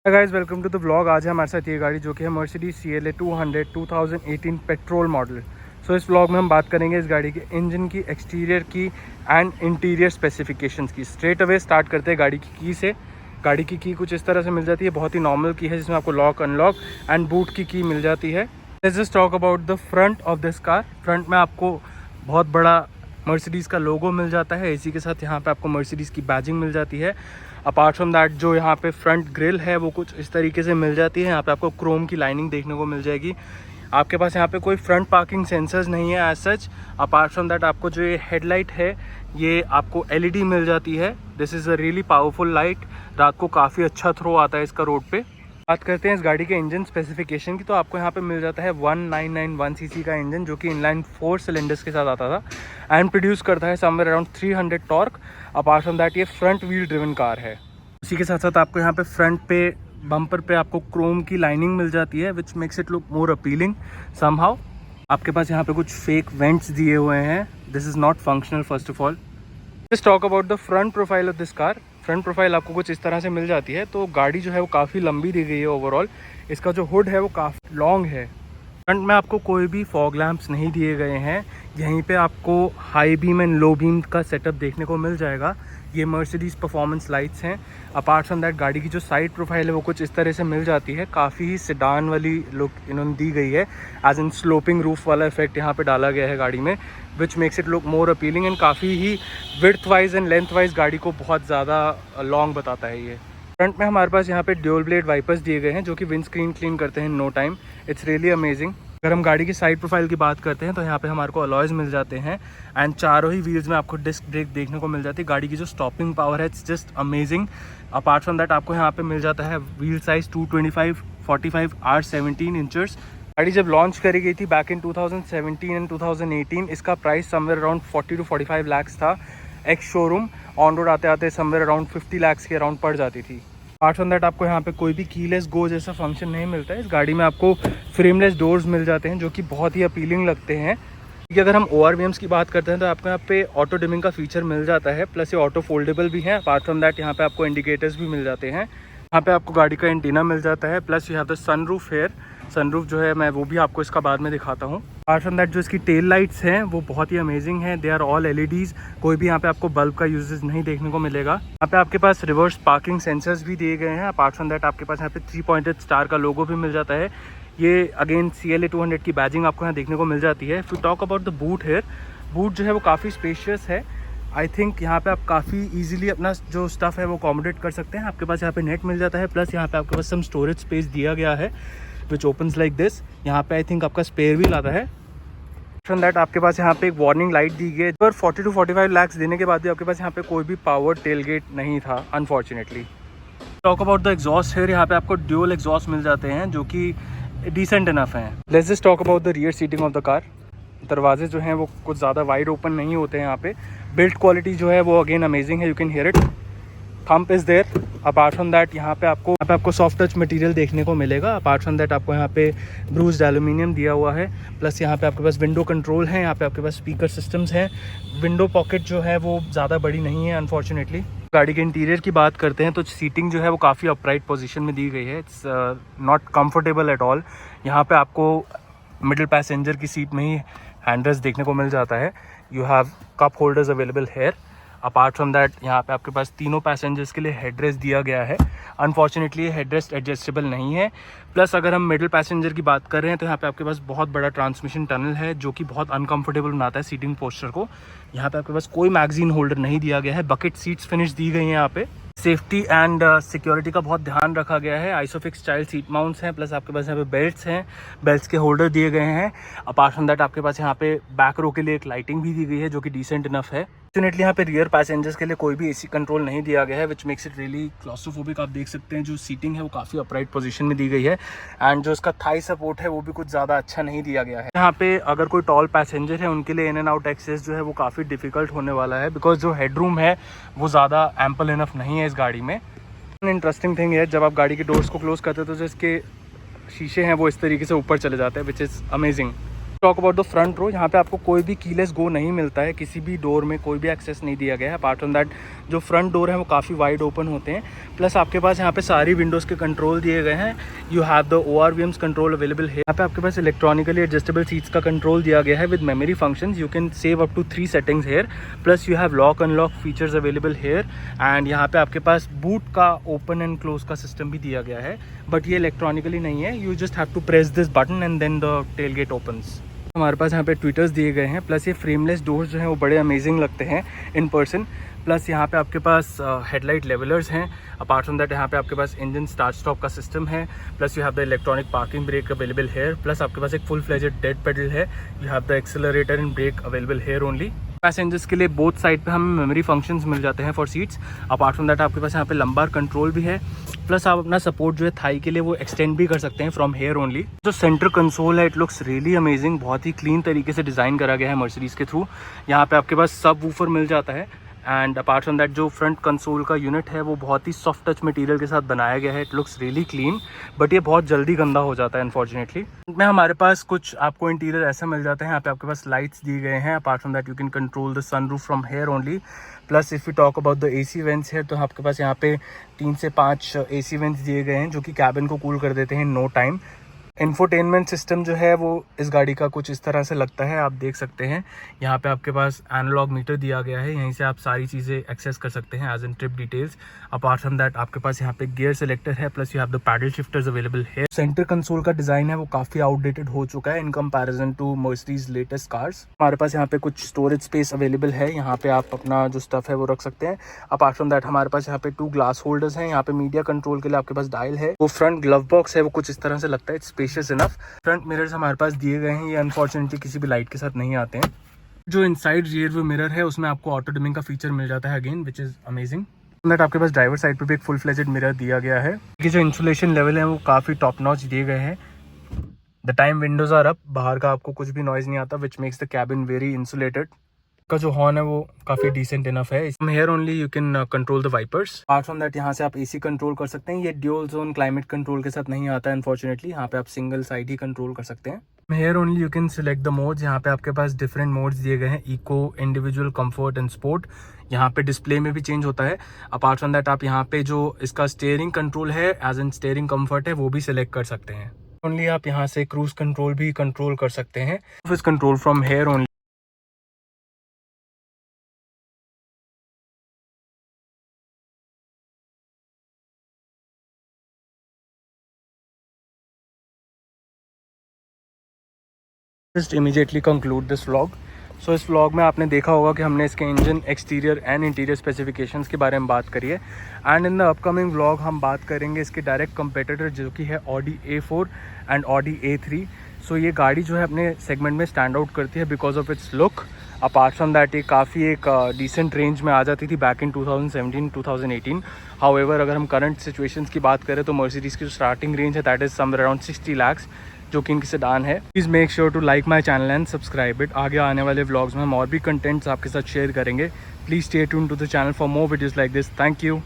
Guys welcome to the vlog. आज है हमारे साथ ये गाड़ी जो कि है Mercedes CLA 200 2018 petrol model. So इस व्लॉग में हम बात करेंगे इस गाड़ी के इंजन की, एक्सटीरियर की एंड इंटीरियर स्पेसिफिकेशंस की। स्ट्रेट अवे स्टार्ट करते हैं गाड़ी की से। गाड़ी की कुछ इस तरह से मिल जाती है, बहुत ही नॉर्मल की है जिसमें आपको लॉक अनलॉक एंड बूट की मिल जाती है। Let's just talk about the front of this car. Front में आपको बहुत बड़ा मर्सिडीज़ का लोगो मिल जाता है, इसी के साथ यहाँ पे आपको मर्सिडीज़ की बैजिंग मिल जाती है। अपार्ट फ्रॉम दैट जो यहाँ पे फ्रंट ग्रिल है वो कुछ इस तरीके से मिल जाती है। यहाँ पे आपको क्रोम की लाइनिंग देखने को मिल जाएगी। आपके पास यहाँ पे कोई फ्रंट पार्किंग सेंसर्स नहीं है as such. Apart from that आपको जो ये हेडलाइट है ये आपको LED मिल जाती है। This is a really powerful light. रात को काफ़ी अच्छा थ्रो आता है इसका रोड पे। बात करते हैं इस गाड़ी के इंजन स्पेसिफिकेशन की, तो आपको यहाँ पे मिल जाता है 1991 सीसी का इंजन जो कि इनलाइन 4 सिलेंडर्स के साथ आता था एंड प्रोड्यूस करता है somewhere around 300 torque. Apart from that ये फ्रंट व्हील ड्रिवन कार है। उसी के साथ साथ आपको यहाँ पे फ्रंट पे बम्पर पे आपको क्रोम की लाइनिंग मिल जाती है विच makes it look more appealing somehow. आपके पास यहाँ पे कुछ फेक वेंट्स दिए हुए हैं। This is not functional first of all. Let's talk about the front profile of this car. Front profile आपको कुछ इस तरह से मिल जाती है। तो गाड़ी जो है वो काफ़ी लंबी दी गई है ओवरऑल। इसका जो हुड है वो काफ़ी लॉन्ग है। फ्रंट में आपको कोई भी फॉग लैंप्स नहीं दिए गए हैं। यहीं पे आपको high beam and low beam का सेटअप देखने को मिल जाएगा। ये मर्सिडीज़ परफॉर्मेंस लाइट्स हैं। अपार्ट फ्रॉम दैट गाड़ी की जो साइड प्रोफाइल है वो कुछ इस तरह से मिल जाती है। काफ़ी ही सेडान वाली लुक इन्होंने दी गई है, एज इन स्लोपिंग रूफ वाला इफेक्ट यहाँ पे डाला गया है गाड़ी में, which makes it look more appealing and काफ़ी ही width wise and length wise गाड़ी को बहुत ज़्यादा लॉन्ग बताता है ये। फ्रंट में हमारे पास यहाँ पे ड्यूल ब्लेड वाइपर्स दिए गए हैं जो कि विंड स्क्रीन क्लीन करते हैं in no time. It's really amazing. अगर हम गाड़ी की साइड प्रोफाइल की बात करते हैं तो यहाँ पे हमारे को अलॉयज़ मिल जाते हैं एंड चारों ही व्हील्स में आपको डिस्क ब्रेक देखने को मिल जाती है। गाड़ी की जो स्टॉपिंग पावर है it's just amazing. Apart from that आपको यहाँ पे मिल जाता है व्हील साइज 225 45 R17 इंचर्स। गाड़ी जब लॉन्च करी गई थी बैक इन 2017 एंड 2018, इसका price somewhere around 40 to 45 lakhs था। एक्स शोरूम ऑन रोड आते आते समवेयर अराउंड 50 लाख्स के अराउंड पड़ जाती थी। अपार्ट फ्रॉम दैट आपको यहाँ पे कोई भी कीलेस गो जैसा फंक्शन नहीं मिलता है। इस गाड़ी में आपको फ्रेमलेस डोर्स मिल जाते हैं जो कि बहुत ही अपीलिंग लगते हैं। कि अगर हम ORVMs की बात करते हैं तो आपको यहाँ पे ऑटो डिमिंग का फीचर मिल जाता है, प्लस ये ऑटो फोल्डेबल भी है। अपार्ट फ्रॉम दैट यहाँ पे आपको इंडिकेटर्स भी मिल जाते हैं। यहाँ पे आपको गाड़ी का एंटीना मिल जाता है, plus you have the sunroof here. Sunroof जो है मैं वो भी आपको इसका बाद में दिखाता हूँ। अपार्ट फ्रॉम दैट जो इसकी टेल लाइट्स हैं वो बहुत ही अमेजिंग हैं। They are all LEDs। कोई भी यहाँ पे आपको बल्ब का यूजेस नहीं देखने को मिलेगा। यहाँ पे आपके पास रिवर्स पार्किंग सेंसर्स भी दिए गए हैं। अपार्ट फ्रॉम दैट आपके पास यहाँ पे 3 पॉइंटेड स्टार का लोगो भी मिल जाता है। ये अगेन CLA 200 की बैजिंग आपको यहाँ देखने को मिल जाती है। If you talk about the boot here, boot जो है वो काफ़ी स्पेशियस है। आई थिंक यहाँ पे आप काफ़ी इजीली अपना जो स्टफ़ है वो अकोमोडेट कर सकते हैं। आपके पास यहाँ पे नेट मिल जाता है, प्लस यहाँ पे आपके पास सम स्टोरेज स्पेस दिया गया है विच ओपन्स लाइक दिस। यहाँ पे आई थिंक आपका स्पेयर व्हील आता है। फ्रॉम दैट आपके पास यहाँ पे एक वार्निंग लाइट दी गई है। पर 40 to 45 लाख्स देने के बाद भी आपके पास यहाँ पे कोई भी पावर टेलगेट नहीं था unfortunately. Talk about the exhaust here, यहाँ पे आपको ड्यूल एग्जॉस्ट मिल जाते हैं जो कि डिसेंट इनफ हैं। Let's just talk about the rear seating of the car. दरवाजे जो हैं वो कुछ ज़्यादा वाइड ओपन नहीं होते हैं यहाँ पे। बिल्ड क्वालिटी जो है वो अगेन अमेजिंग है, you can hear it. Thump is there. Apart from that यहाँ पे आपको सॉफ्ट टच मटेरियल देखने को मिलेगा। अपार्ट फ्रॉम दैट आपको यहाँ पे ब्रूस्ड एल्यूमिनियम दिया हुआ है, प्लस यहाँ पे आपके पास विंडो कंट्रोल है। यहाँ पे आपके पास स्पीकर सिस्टम्स हैं। विंडो पॉकेट जो है वो ज़्यादा बड़ी नहीं है अनफॉर्चुनेटली। गाड़ी के इंटीरियर की बात करते हैं तो सीटिंग जो है वो काफ़ी अपराइट पोजीशन में दी गई है। It's not comfortable at all. यहाँ पे आपको मिडिल पैसेंजर की सीट में ही हैंडरेस्ट देखने को मिल जाता है। You have cup holders available hair. Apart from that यहाँ पे आपके पास तीनों पैसेंजर्स के लिए हेडरेस्ट दिया गया है। अनफॉर्चुनेटली ये हेडरेस्ट एडजस्टेबल नहीं है। प्लस अगर हम मिडिल पैसेंजर की बात कर रहे हैं तो यहाँ पे आपके पास बहुत बड़ा ट्रांसमिशन टनल है जो कि बहुत अनकंफर्टेबल बनाता है सीटिंग पोस्चर को। यहाँ पे आपके पास कोई मैगजीन होल्डर नहीं दिया गया है। बकेट सीट्स फिनिश दी गई हैं। यहाँ पे सेफ्टी एंड सिक्योरिटी का बहुत ध्यान रखा गया है। आइसोफिक्स स्टाइल सीट माउंट्स हैं, प्लस आपके पास यहाँ पे बेल्ट्स हैं, बेल्ट्स के होल्डर दिए गए हैं। अपार्ट फ्रॉम दैट आपके पास यहाँ पे बैक रो के लिए एक लाइटिंग भी दी गई है जो कि डिसेंट इनफ है। फॉर्चुनेटली यहाँ पे रियर पैसेंजर्स के लिए कोई भी AC कंट्रोल नहीं दिया गया है विच मेक्स इट रियली क्लॉस्ट्रोफोबिक। आप देख सकते हैं जो सीटिंग है वो काफ़ी अपराइट पोजीशन में दी गई है एंड जो इसका थाई सपोर्ट है वो भी कुछ ज़्यादा अच्छा नहीं दिया गया है। यहाँ पे अगर कोई टॉल पैसेंजर है उनके लिए इन एंड आउट एक्सेस जो है वो काफ़ी डिफिकल्ट होने वाला है, बिकॉज जो हेडरूम है वो ज़्यादा एम्पल इनफ नहीं है इस गाड़ी में। इंटरेस्टिंग थिंग है, जब आप गाड़ी के डोर्स को क्लोज करते हो तो जो इसके शीशे हैं वो इस तरीके से ऊपर चले जाते हैं which is amazing. Talk about the front row, यहाँ पे आपको कोई भी कीलेस गो नहीं मिलता है, किसी भी डोर में कोई भी एक्सेस नहीं दिया गया है। अपार्ट फ्रॉम दैट जो फ्रंट डोर है वो काफ़ी वाइड ओपन होते हैं। प्लस आपके पास यहाँ पे सारी विंडोज़ के कंट्रोल दिए गए हैं। You have the ORVMs control available है। यहाँ पे आपके पास इलेक्ट्रॉनिकली एडजस्टेबल सीट्स का कंट्रोल दिया गया है with memory functions. You can save up to 3 settings here. Plus you have lock unlock features available here. And यहाँ पे आपके पास बूट का ओपन एंड क्लोज का सिस्टम भी दिया गया है, बट ये इलेक्ट्रॉनिकली नहीं है। You just have to press this button and then the tailgate opens. हमारे पास यहाँ पे ट्विटर्स दिए गए हैं। प्लस ये फ्रेमलेस डोर्स जो हैं वो बड़े अमेजिंग लगते हैं इन पर्सन। प्लस यहाँ पे आपके पास हेडलाइट लेवलर्स हैं। अपार्ट फ्रॉम दैट यहाँ पे आपके पास इंजन स्टार्ट स्टॉप का सिस्टम है। Plus you have the electronic parking brake available here. Plus आपके पास एक फुल फ्लेजेड डेड पेडल है। You have the accelerator and brake available here only. Passengers के लिए बोथ साइड पे हमें मेमोरी फंक्शंस मिल जाते हैं for seats. Apart from that आपके पास यहाँ पे लंबार कंट्रोल भी है। प्लस आप अपना सपोर्ट जो है थाई के लिए वो एक्सटेंड भी कर सकते हैं फ्रॉम हेयर ओनली। जो सेंटर कंसोल है इट लुक्स रियली अमेजिंग, बहुत ही क्लीन तरीके से डिज़ाइन करा गया है मर्सिडीज़ के थ्रू। यहाँ पे आपके पास सब वूफर मिल जाता है। एंड अपार्ट फ्रॉम दैट जो फ्रंट कंसोल का यूनिट है वो बहुत ही सॉफ्ट टच मटेरियल के साथ बनाया गया है। It looks really clean, but ये बहुत जल्दी गंदा हो जाता है अनफॉर्चुनेटली। में हमारे पास कुछ आपको इंटीरियर ऐसा मिल जाता है। यहाँ पे आपके पास लाइट्स दिए गए हैं। Apart from that you can control the sunroof from here only. Plus if you talk about the AC vents है तो आपके पास यहाँ पे 3 से 5 AC वेंट्स दिए गए हैं जो कि कैबिन को कूल कर देते हैं नो टाइम। इंफोटेनमेंट सिस्टम जो है वो इस गाड़ी का कुछ इस तरह से लगता है, आप देख सकते हैं। यहाँ पे आपके पास एनालॉग मीटर दिया गया है, यहीं से आप सारी चीज़ें एक्सेस कर सकते हैं as in trip details. Apart from that आपके पास यहाँ पे गियर सेलेक्टर है। Plus you have the paddle shifters available है। सेंटर कंसोल का डिज़ाइन है वो काफ़ी आउटडेटेड हो चुका है in comparison to Mercedes latest cars. हमारे पास यहाँ पे कुछ स्टोरेज स्पेस अवेलेबल है, यहाँ पे आप अपना जो स्टफ है वो रख सकते हैं। अपार्ट फ्रॉम दैट हमारे पास यहाँ पे 2 ग्लास होल्डर्स हैं। यहाँ पे मीडिया कंट्रोल के लिए आपके पास डायल है। वो फ्रंट ग्लव बॉक्स है वो कुछ इस तरह से लगता है, it's spacious enough. Front mirrors हमारे पास दिए गए हैं, ये अनफॉर्चुनेटली किसी भी लाइट के साथ नहीं आते हैं। जो इनसाइड रियर व्यू मिरर है उसमें आपको ऑटो डिमिंग का फीचर मिल जाता है again, which is amazing. That आपके पास ड्राइवर साइड पे भी एक फुल फ्लेजेड मिरर दिया गया है। कि जो इंसुलेशन लेवल है वो काफ़ी टॉप नॉच दिए गए हैं। The time windows are up, बाहर का आपको कुछ भी नॉइज नहीं आता, which makes the cabin very insulated. का जो हॉर्न है वो काफ़ी डिसेंट इनफ है। इसमें here only you can control the wipers. Apart from that यहाँ से आप AC कंट्रोल कर सकते हैं। ये ड्यूल जोन क्लाइमेट कंट्रोल के साथ नहीं आता है अनफॉर्चुनेटली, यहाँ पे आप सिंगल साइड ही कंट्रोल कर सकते हैं। Here only you can select the modes. यहाँ पे आपके पास डिफरेंट मोड्स दिए गए हैं, eco, individual, comfort and sport. यहाँ पे डिस्प्ले में भी चेंज होता है। अपार्ट फ्रॉम दैट आप यहाँ पे जो इसका स्टीयरिंग कंट्रोल है एज एन स्टीयरिंग कंफर्ट है वो भी सिलेक्ट कर सकते हैं। ओनली आप यहाँ से क्रूज कंट्रोल भी कंट्रोल कर सकते हैं। Control from here only. Just immediately conclude this vlog. So इस व्लॉग में आपने देखा होगा कि हमने इसके engine, exterior and interior specifications के बारे में बात करी है। And in the upcoming vlog हम बात करेंगे इसके डायरेक्ट कंपेटिटर जो कि है Audi A4 and Audi A3। सो ये गाड़ी जो है अपने सेगमेंट में स्टैंड आउट करती है because of its look. Apart from that ये काफ़ी एक डिसेंट रेंज में आ जाती थी बैक इन 2017-2018। हाउएवर अगर हम करंट सिचुएशंस की बात करें तो मर्सिडीज़ की जो स्टार्टिंग रेंज है that is somewhere around 60 lakhs, जो कि इनकी सेडान है। Please make sure to like my channel and subscribe it. आगे आने वाले व्लॉग्स में हम और भी कंटेंट्स आपके साथ शेयर करेंगे। Please stay tuned to the channel for more videos like this. Thank you.